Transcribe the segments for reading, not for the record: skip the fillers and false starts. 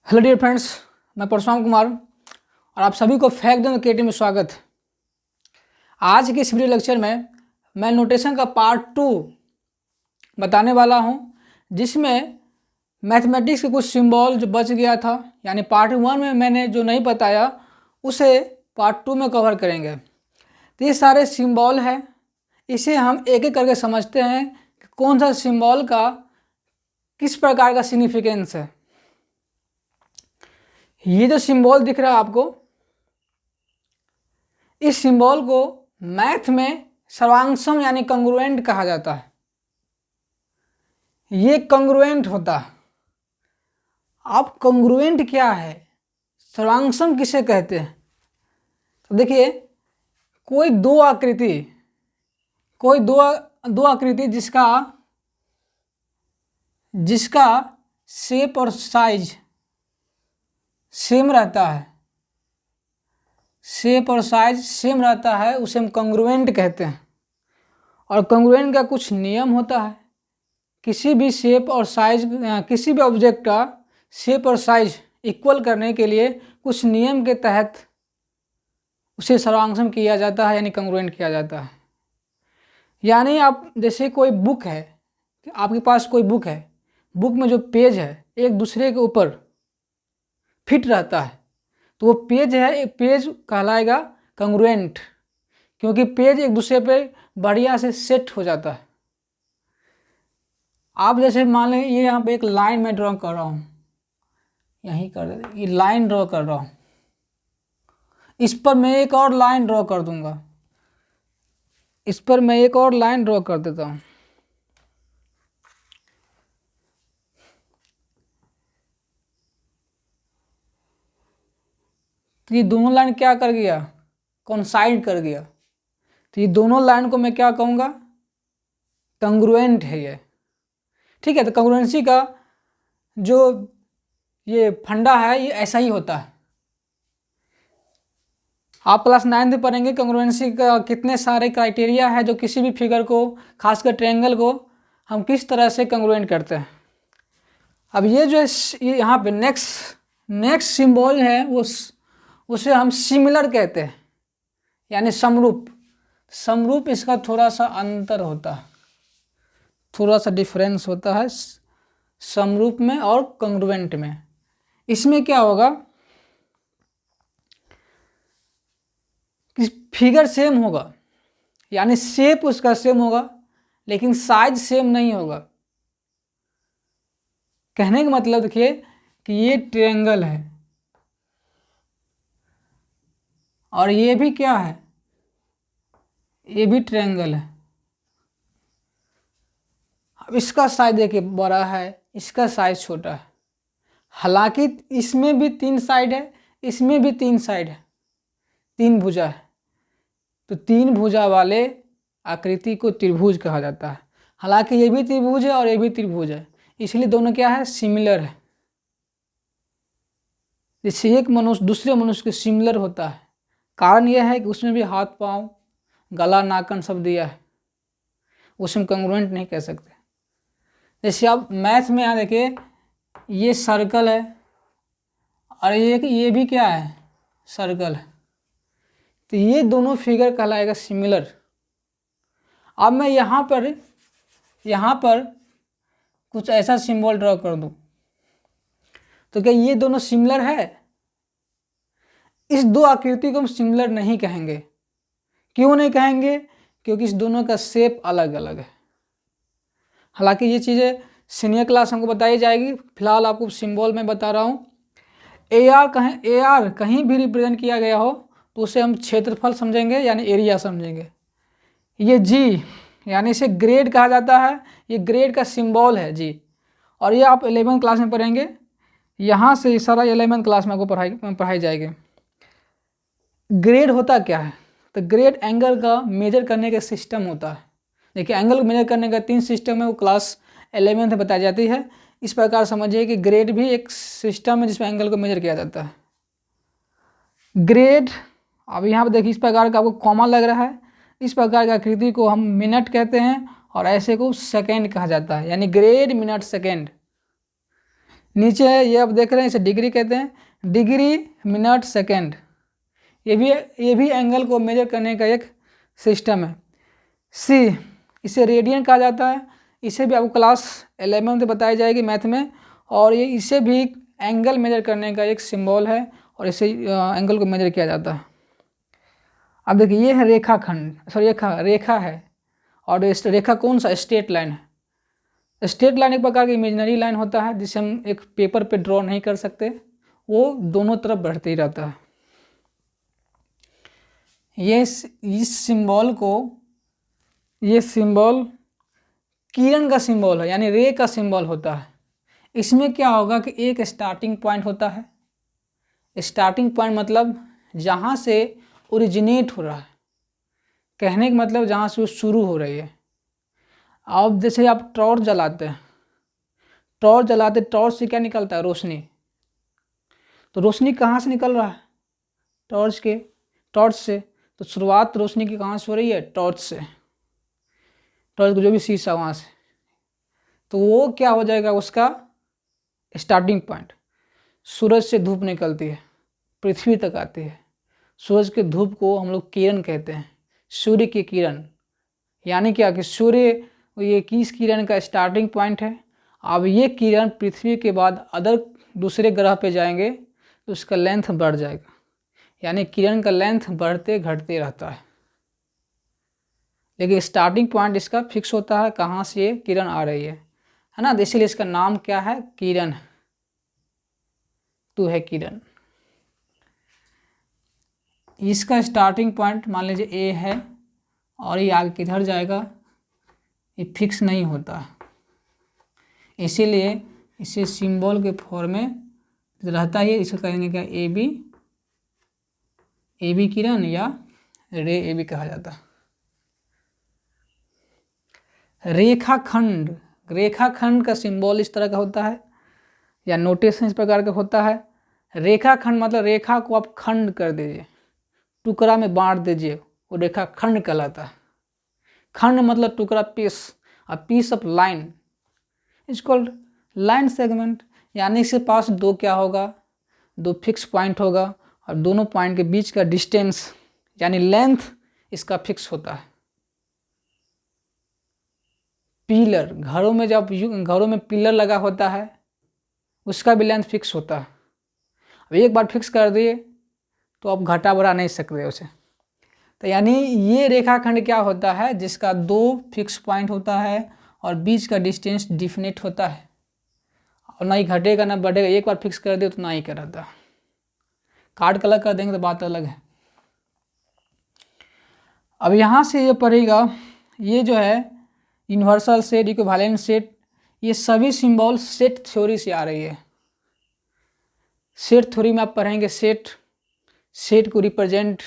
Hello dear friends, मैं परशुराम कुमार और आप सभी को फैक्ट एंड क्रिएटिव में स्वागत है। आज के इस वीडियो लेक्चर में मैं नोटेशन का पार्ट 2 बताने वाला हूं, जिसमें मैथमेटिक्स के कुछ सिंबल जो बच गया था, यानी पार्ट 1 में मैंने जो नहीं बताया उसे पार्ट 2 में कवर करेंगे। तो ये सारे सिंबल है, इसे हम एक एक करके समझते हैं कि कौन सा सिंबल का किस प्रकार का सिग्निफिकेंस है। ये जो सिंबल दिख रहा है आपको, इस सिंबल को मैथ में सर्वांशम यानी कंग्रुएंट कहा जाता है। ये कंग्रुएंट होता है। अब कंग्रुएंट क्या है, सर्वांशम किसे कहते हैं? तो देखिए, कोई दो आकृति जिसका शेप और साइज सेम रहता है, उसे हम कंग्रुएंट कहते हैं। और कंग्रुएंट का कुछ नियम होता है। किसी भी ऑब्जेक्ट का शेप और साइज इक्वल करने के लिए कुछ नियम के तहत उसे सर्वांशम किया जाता है, यानी कंग्रुएंट किया जाता है। यानी आप जैसे कोई बुक है, आपके पास कोई बुक है, बुक में जो पेज है एक दूसरे के ऊपर फिट रहता है, तो वो पेज कहलाएगा कंग्रुएंट, क्योंकि पेज एक दूसरे पे बढ़िया से सेट हो जाता है। आप जैसे मान लें ये यहाँ पे एक लाइन मैं ड्रॉ कर रहा हूँ, यहीं कर दे, ये लाइन ड्रॉ कर रहा हूँ, इस पर मैं एक और लाइन ड्रॉ कर दूंगा, इस पर मैं एक और लाइन ड्रॉ कर देता हूँ। तो ये दोनों लाइन क्या कर गया, कोइंसाइड कर गया। तो ये दोनों लाइन को मैं क्या कहूँगा, कंग्रुएंट है ये। ठीक है, तो कंग्रुएंसी का जो ये फंडा है ये ऐसा ही होता है। आप क्लास 9 में पढ़ेंगे कंग्रुएंसी का कितने सारे क्राइटेरिया है, जो किसी भी फिगर को, खासकर ट्रायंगल को, हम किस तरह से कंग्रुएंट करते हैं। अब ये जो ये यहाँ पे नेक्स्ट सिंबल है उसे हम सिमिलर कहते हैं, यानी समरूप इसका थोड़ा सा अंतर होता है, थोड़ा सा डिफरेंस होता है समरूप में और कंग्रुएंट में। इसमें क्या होगा कि फिगर सेम होगा, यानी शेप उसका सेम होगा, लेकिन साइज सेम नहीं होगा। कहने का मतलब देखिए कि ये ट्रायंगल है और ये भी क्या है, ये भी ट्रायंगल है। अब इसका साइज देखिए बड़ा है, इसका साइज छोटा है। हालांकि इसमें भी 3 साइड है, इसमें भी 3 साइड है, 3 भुजा है, तो 3 भुजा वाले आकृति को त्रिभुज कहा जाता है। हालांकि ये भी त्रिभुज है और ये भी त्रिभुज है, इसलिए दोनों क्या है, सिमिलर है। जैसे एक मनुष्य दूसरे मनुष्य के सिमिलर होता है, कारण यह है कि उसमें भी हाथ पाँव गला नाखून सब दिया है, उसमें कंग्रुएंट नहीं कह सकते। जैसे आप मैथ में यहाँ देखिए, ये सर्कल है और ये भी क्या है, सर्कल है, तो ये दोनों फिगर कहलाएगा सिमिलर। अब मैं यहाँ पर कुछ ऐसा सिंबल ड्रॉ कर दूं, तो क्या ये दोनों सिमिलर है? इस दो आकृति को हम सिमिलर नहीं कहेंगे। क्यों नहीं कहेंगे? क्योंकि इस दोनों का शेप अलग अलग है। हालांकि ये चीज़ें सीनियर क्लास हमको बताई जाएगी, फिलहाल आपको सिंबल में बता रहा हूँ। AR कहीं भी रिप्रेजेंट किया गया हो तो उसे हम क्षेत्रफल समझेंगे, यानी एरिया समझेंगे। ये G यानी इसे ग्रेड कहा जाता है, ये ग्रेड का सिंबल है G, और ये आप 11th क्लास में पढ़ेंगे। यहाँ से ये सारा 11th क्लास में आपको पढ़ाई जाएगी। ग्रेड होता क्या है? तो ग्रेड एंगल का मेजर करने का सिस्टम होता है। देखिए, एंगल मेजर करने का 3 सिस्टम है, वो क्लास 11th में बताई जाती है। इस प्रकार समझिए कि ग्रेड भी एक सिस्टम है जिसमें एंगल को मेजर किया जाता है। ग्रेड, अब यहाँ पर देखिए इस प्रकार का आपको कॉमा लग रहा है, इस प्रकार की आकृति को हम मिनट कहते हैं और ऐसे को सेकेंड कहा जाता है, यानी ग्रेड मिनट सेकेंड। नीचे है ये आप देख रहे हैं, इसे डिग्री कहते हैं, डिग्री मिनट सेकेंड, ये भी एंगल को मेजर करने का एक सिस्टम है। सी, इसे रेडियन कहा जाता है, इसे भी आपको क्लास 11 बताई जाएगी मैथ में, और ये इसे भी एंगल मेजर करने का एक सिंबल है और इसे एंगल को मेजर किया जाता है। अब देखिए ये है रेखाखंड, सॉरी रेखा है, और इस रेखा कौन सा, स्ट्रेट लाइन है। स्ट्रेट लाइन एक प्रकार की इमेजिनरी लाइन होता है जिसे हम एक पेपर पे ड्रॉ नहीं कर सकते, वो दोनों तरफ बढ़ते ही रहता है। ये इस सिंबल को, ये सिंबल किरण का सिंबल है, यानी रे का सिंबल होता है। इसमें क्या होगा कि एक स्टार्टिंग पॉइंट होता है, स्टार्टिंग पॉइंट मतलब जहाँ से ओरिजिनेट हो रहा है, कहने का मतलब जहाँ से वो शुरू हो रही है। अब जैसे आप टॉर्च जलाते हैं, टॉर्च से क्या निकलता है, रोशनी। तो रोशनी कहाँ से निकल रहा है, टॉर्च से। तो शुरुआत रोशनी की कहाँ से हो रही है, टॉर्च से, टॉर्च का जो भी शीशा वहाँ से। तो वो क्या हो जाएगा, उसका स्टार्टिंग पॉइंट। सूरज से धूप निकलती है, पृथ्वी तक आती है, सूरज के धूप को हम लोग किरण कहते हैं, सूर्य की किरण। यानी क्या कि सूर्य ये किस किरण का स्टार्टिंग पॉइंट है। अब ये किरण पृथ्वी के बाद अदर दूसरे ग्रह पे जाएंगे तो उसका लेंथ बढ़ जाएगा, यानी किरण का लेंथ बढ़ते घटते रहता है, लेकिन स्टार्टिंग पॉइंट इसका फिक्स होता है, कहाँ से ये किरण आ रही है ना। इसीलिए इसका नाम क्या है, किरण, तू है किरण। इसका स्टार्टिंग पॉइंट मान लीजिए ए है, और ये आगे किधर जाएगा, ये फिक्स नहीं होता, इसीलिए इसे सिंबल के फॉर्म में रहता ही है। इसको कहेंगे क्या, ए बी किरण, या रे ए बी कहा जाता है। रेखाखंड, रेखाखंड का सिंबल इस तरह का होता है, या नोटेशन इस प्रकार का होता है। रेखाखंड मतलब रेखा को आप खंड कर दीजिए, टुकड़ा में बांट दीजिए, वो रेखाखंड कहलाता है। खंड मतलब टुकड़ा, piece, a piece of line is called line segment. यानी इसके पास दो क्या होगा, दो फिक्स पॉइंट होगा, और दोनों पॉइंट के बीच का डिस्टेंस यानी लेंथ इसका फिक्स होता है। पिलर, घरों में जब घरों में पिलर लगा होता है उसका भी लेंथ फिक्स होता है। अब एक बार फिक्स कर दिए तो आप घटा बढ़ा नहीं सकते उसे। तो यानी ये रेखाखंड क्या होता है, जिसका दो फिक्स पॉइंट होता है और बीच का डिस्टेंस डिफिनिट होता है, और ना ही घटेगा ना बढ़ेगा, एक बार फिक्स कर दिए तो ना ही कराता। कार्ड कलर कर देंगे तो बात अलग है। अब यहाँ से ये पढ़ेगा, ये जो है यूनिवर्सल सेट, इक्विवेलेंट सेट, ये सभी सिंबल सेट थ्योरी से आ रही है। सेट थ्योरी में आप पढ़ेंगे सेट को रिप्रेजेंट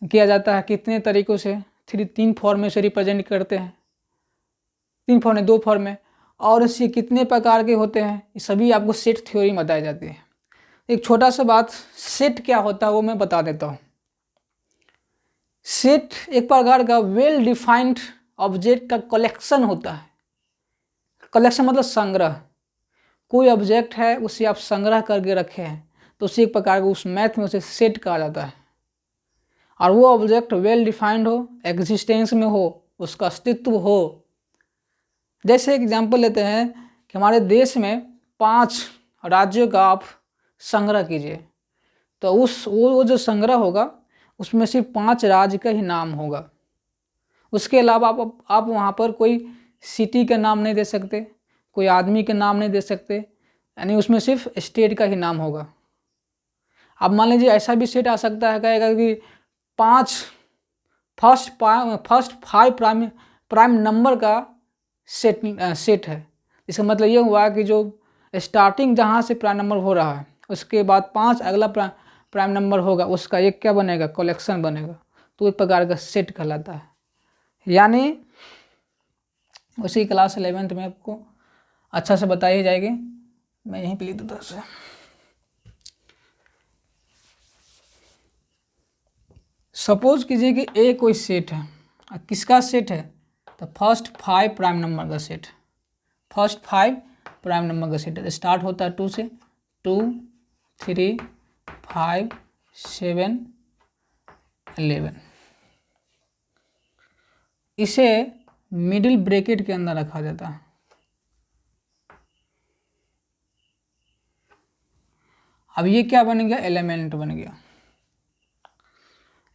किया जाता है कितने तरीक़ों से, तीन फॉर्म में से रिप्रेजेंट करते हैं, तीन फॉर्म में, दो फॉर्म में, और इससे कितने प्रकार के होते हैं, ये सभी आपको सेट थ्योरी में बताई जाती है। एक छोटा सा बात, सेट क्या होता है वो मैं बता देता हूँ। सेट एक प्रकार का वेल डिफाइंड ऑब्जेक्ट का कलेक्शन होता है। कलेक्शन मतलब संग्रह, कोई ऑब्जेक्ट है उसे आप संग्रह करके रखे हैं तो उसी एक प्रकार का उस मैथ में उसे सेट कहा जाता है। और वो ऑब्जेक्ट वेल डिफाइंड हो, एग्जिस्टेंस में हो, उसका अस्तित्व हो। जैसे एग्जांपल लेते हैं कि हमारे देश में 5 राज्यों का आप संग्रह कीजिए, तो वो जो संग्रह होगा उसमें सिर्फ 5 राज्य का ही नाम होगा। उसके अलावा आप वहाँ पर कोई सिटी का नाम नहीं दे सकते, कोई आदमी के नाम नहीं दे सकते, यानी उसमें सिर्फ स्टेट का ही नाम होगा। अब मान लीजिए ऐसा भी सेट आ सकता है, कहेगा कि 5 फर्स्ट 5 प्राइम नंबर का सेट है। इसका मतलब ये हुआ कि जो स्टार्टिंग जहाँ से प्राइम नंबर हो रहा है उसके बाद 5 अगला प्राइम नंबर होगा, उसका एक क्या बनेगा, कलेक्शन बनेगा, तो एक प्रकार का सेट कहलाता है। यानी उसी क्लास 11th में आपको अच्छा से बताई जाएगी। मैं यहीं पे लिख देता हूँ। सपोज कीजिए कि ए कोई सेट है, किसका सेट है, तो फर्स्ट 5 प्राइम नंबर का सेट, फर्स्ट 5 प्राइम नंबर का सेट है। स्टार्ट होता है 2 से, 2, 3, 5, 7, 11। इसे मिडिल ब्रैकेट के अंदर रखा जाता है। अब ये क्या बन गया, एलिमेंट बन गया,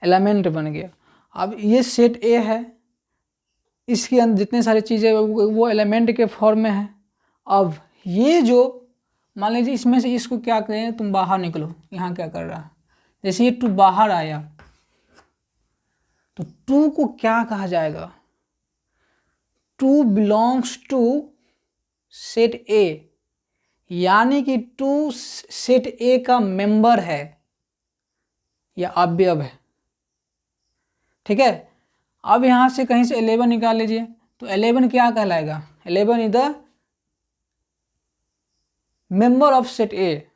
एलिमेंट बन गया। अब ये सेट ए है, इसके अंदर जितने सारी चीज़ें वो एलिमेंट के फॉर्म में है। अब ये जो मान लीजिए इसमें से इसको क्या करें, तुम बाहर निकलो, यहाँ क्या कर रहा है, जैसे ये 2 बाहर आया तो 2 को क्या कहा जाएगा, 2 बिलोंग्स टू सेट ए, यानी कि 2 सेट ए का मेंबर है या अवयव है। ठीक है, अब यहाँ से कहीं से 11 निकाल लीजिए, तो 11 क्या कहलाएगा, 11 is the member of set ए,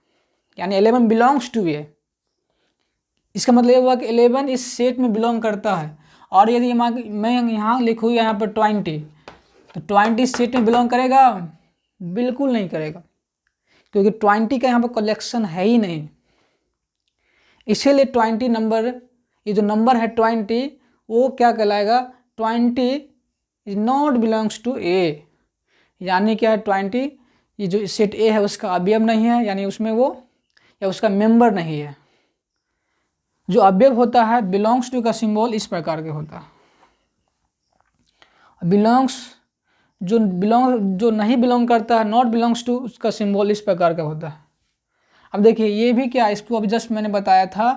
यानी 11 बिलोंग्स टू ए। इसका मतलब ये हुआ कि 11 इस सेट में बिलोंग करता है। और यदि मैं यहाँ लिखूँ यहाँ पर 20, तो 20 सेट में बिलोंग करेगा, बिल्कुल नहीं करेगा, क्योंकि 20 का यहाँ पर कलेक्शन है ही नहीं। इसीलिए 20 नंबर, ये जो नंबर है 20, वो क्या कहलाएगा, 20 इज नॉट बिलोंग्स टू ए, यानी क्या है 20 ये जो सेट ए है उसका अवयव नहीं है, यानी उसमें वो या उसका मेंबर नहीं है। जो अवयव होता है बिलोंग्स टू का सिंबल इस प्रकार के होता है। बिलोंग्स जो नहीं बिलोंग करता है, नॉट बिलोंग्स टू, उसका सिंबल इस प्रकार का होता है। अब देखिए ये भी क्या, इसको अभी जस्ट मैंने बताया था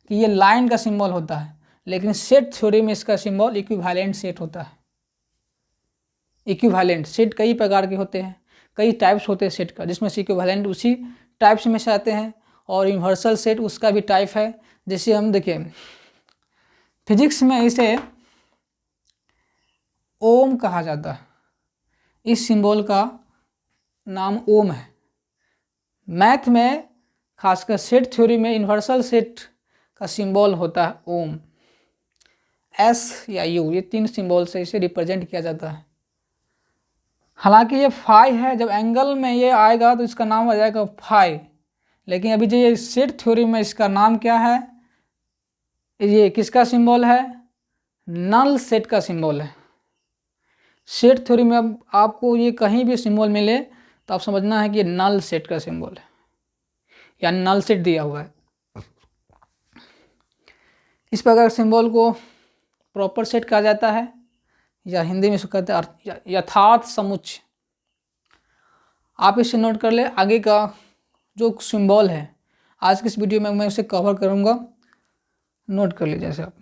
कि ये लाइन का सिंबल होता है, लेकिन सेट थ्योरी में इसका सिंबल इक्विवेलेंट सेट होता है। इक्विवेलेंट सेट कई प्रकार के होते हैं, कई टाइप्स होते हैं सेट का, जिसमें से इक्विवेलेंट उसी टाइप्स में से आते हैं, और यूनिवर्सल सेट उसका भी टाइप है। जैसे हम देखिए फिजिक्स में इसे ओम कहा जाता है, इस सिंबल का नाम ओम है। मैथ में खासकर सेट थ्योरी में यूनिवर्सल सेट का सिंबल होता है ओम, एस या यू, ये 3 सिंबल से इसे रिप्रेजेंट किया जाता है। हालांकि ये फाई है, जब एंगल में ये आएगा तो इसका नाम आ जाएगा फाई, लेकिन अभी जो ये सेट थ्योरी में इसका नाम क्या है, ये किसका सिंबल है, नल सेट का सिंबल है। सेट थ्योरी में अब आपको ये कहीं भी सिंबल मिले तो आप समझना है कि ये नल सेट का सिंबल है, या नल सेट दिया हुआ है। इस प्रकार सिंबल को प्रॉपर सेट कहा जाता है, या हिंदी में इसको कहते हैं यथार्थ समुच्चय। आप इसे नोट कर ले। आगे का जो सिंबल है आज के इस वीडियो में मैं उसे कवर करूंगा, नोट कर लीजिए जैसे आप।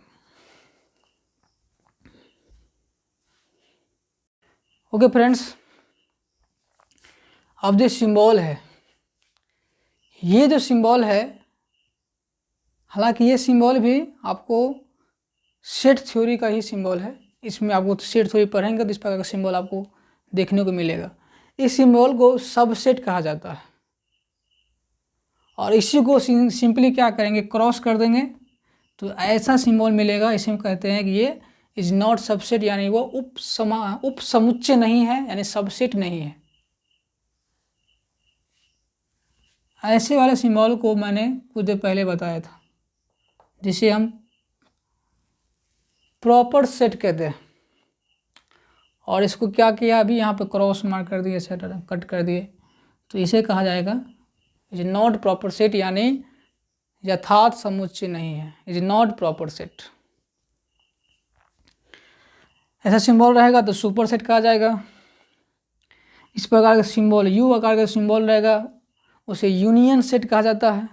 ओके फ्रेंड्स, अब जो सिंबल है, ये जो सिंबल है, हालांकि ये सिंबल भी आपको सेट थ्योरी का ही सिंबल है। इसमें आपको सेट थ्योरी पढ़ेंगे तो इस प्रकार का सिंबल आपको देखने को मिलेगा। इस सिंबल को सबसेट कहा जाता है, और इसी को सिंपली क्या करेंगे, क्रॉस कर देंगे तो ऐसा सिंबल मिलेगा। इसे हम कहते हैं कि ये इज नॉट सबसेट, यानी वो उप समुच्चय नहीं है, यानी सबसेट नहीं है। ऐसे वाले सिंबल को मैंने कुछ देर पहले बताया था, जिसे हम प्रॉपर सेट कहते हैं। और इसको क्या किया, अभी यहाँ पे क्रॉस मार्क कर दिए, सेट कट कर दिए, तो इसे कहा जाएगा इज नॉट प्रॉपर सेट, यानी यथार्थ समुच्चय नहीं है, इज नॉट प्रॉपर सेट। ऐसा सिंबल रहेगा तो सुपर सेट कहा जाएगा। इस प्रकार का सिंबल यू आकार का सिंबल रहेगा, उसे यूनियन सेट कहा जाता है।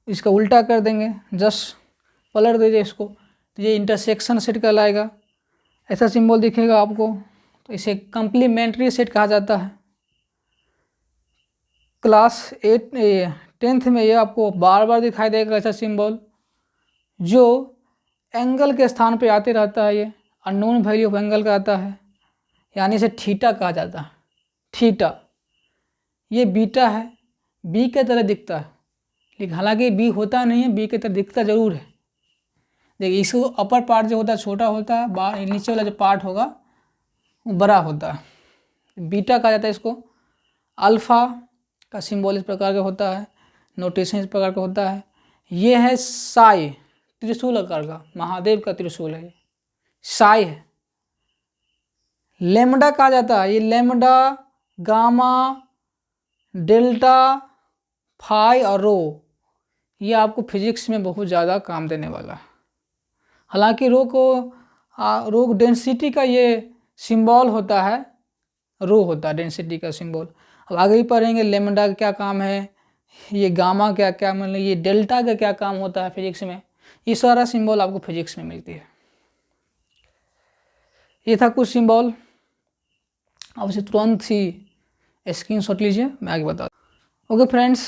इसका उल्टा कर देंगे, जस्ट पलट दीजिए इसको, तो ये इंटरसेक्शन सेट कहलाएगा। ऐसा सिंबल दिखेगा आपको तो इसे कंप्लीमेंट्री सेट कहा जाता है। क्लास 10th में ये आपको बार बार दिखाई देगा ऐसा सिंबल, जो एंगल के स्थान पे आते रहता है। ये अननोन वैल्यू ऑफ एंगल का आता है, यानी इसे थीटा कहा जाता है। थीटा ये बीटा है, बी के तरह दिखता है, लेकिन हालांकि बी होता नहीं है, बी के तरह दिखता जरूर है। देखिए इसको अपर पार्ट जो होता है छोटा होता है, नीचे वाला जो पार्ट होगा वो बड़ा होता है, बीटा कहा जाता है इसको। अल्फ़ा का सिंबल इस प्रकार का होता है, नोटेशन इस प्रकार का होता है। ये है साई, त्रिशूल आकार का, महादेव का त्रिशूल है, साई है। लैम्डा कहा जाता है, ये लैम्डा, गामा, डेल्टा, फाई और रो, ये आपको फिजिक्स में बहुत ज़्यादा काम देने वाला है। हालांकि रो डेंसिटी का ये सिंबल होता है, रो होता है डेंसिटी का सिंबल। अब आगे ही पढ़ेंगे लैम्डा का क्या काम है, ये गामा क्या क्या मतलब ये डेल्टा का क्या काम होता है फिजिक्स में। ये सारा सिंबल आपको फिजिक्स में मिलती है। ये था कुछ सिंबल, अब इसे तुरंत ही स्क्रीनशॉट लीजिए, मैं आगे बता दूँ। ओके फ्रेंड्स,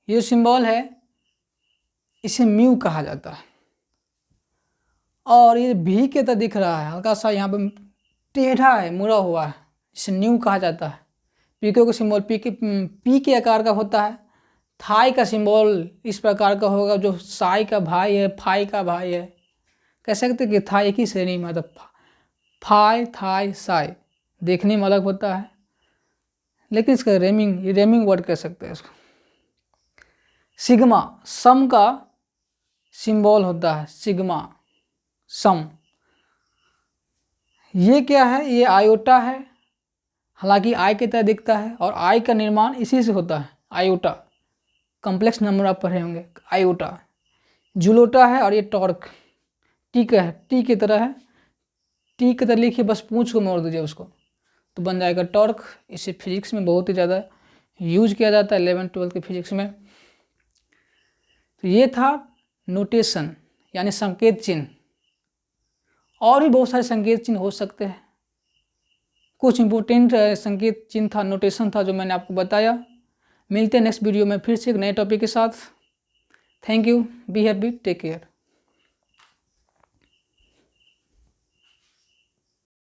ये सिंबल है, इसे म्यू कहा जाता है और ये भी के तरह दिख रहा है, हल्का सा यहाँ पे टेढ़ा है, मुड़ा हुआ है, इसे न्यू कहा जाता है। पीके का सिंबल पी के आकार का होता है। थाई का सिंबल इस प्रकार का होगा, जो साई का भाई है, फाई का भाई है, कह सकते कि थाई एक ही श्रेणी में, मतलब फाई थाई साई देखने में अलग होता है, लेकिन इसका रेमिंग वर्ड कह सकते हैं इसको। सिग्मा सम का सिंबल होता है, सिग्मा सम। ये क्या है, ये आयोटा है, हालांकि आई की तरह दिखता है और आई का निर्माण इसी से होता है, आयोटा, कॉम्प्लेक्स नंबर आप पढ़े होंगे, आयोटा। जुलोटा है और ये टॉर्क, टी का है, टी की तरह है, टी की तरह लिखिए, बस पूंछ को मोड़ दीजिए उसको तो बन जाएगा टॉर्क। इसे फिजिक्स में बहुत ही ज़्यादा यूज किया जाता है 11th-12th के फिजिक्स में। तो ये था नोटेशन यानी संकेत चिन्ह, और भी बहुत सारे संकेत चिन्ह हो सकते हैं। कुछ इंपॉर्टेंट संकेत चिन्ह था, नोटेशन था जो मैंने आपको बताया। मिलते हैं नेक्स्ट वीडियो में फिर से एक नए टॉपिक के साथ। Thank you, be happy, take care.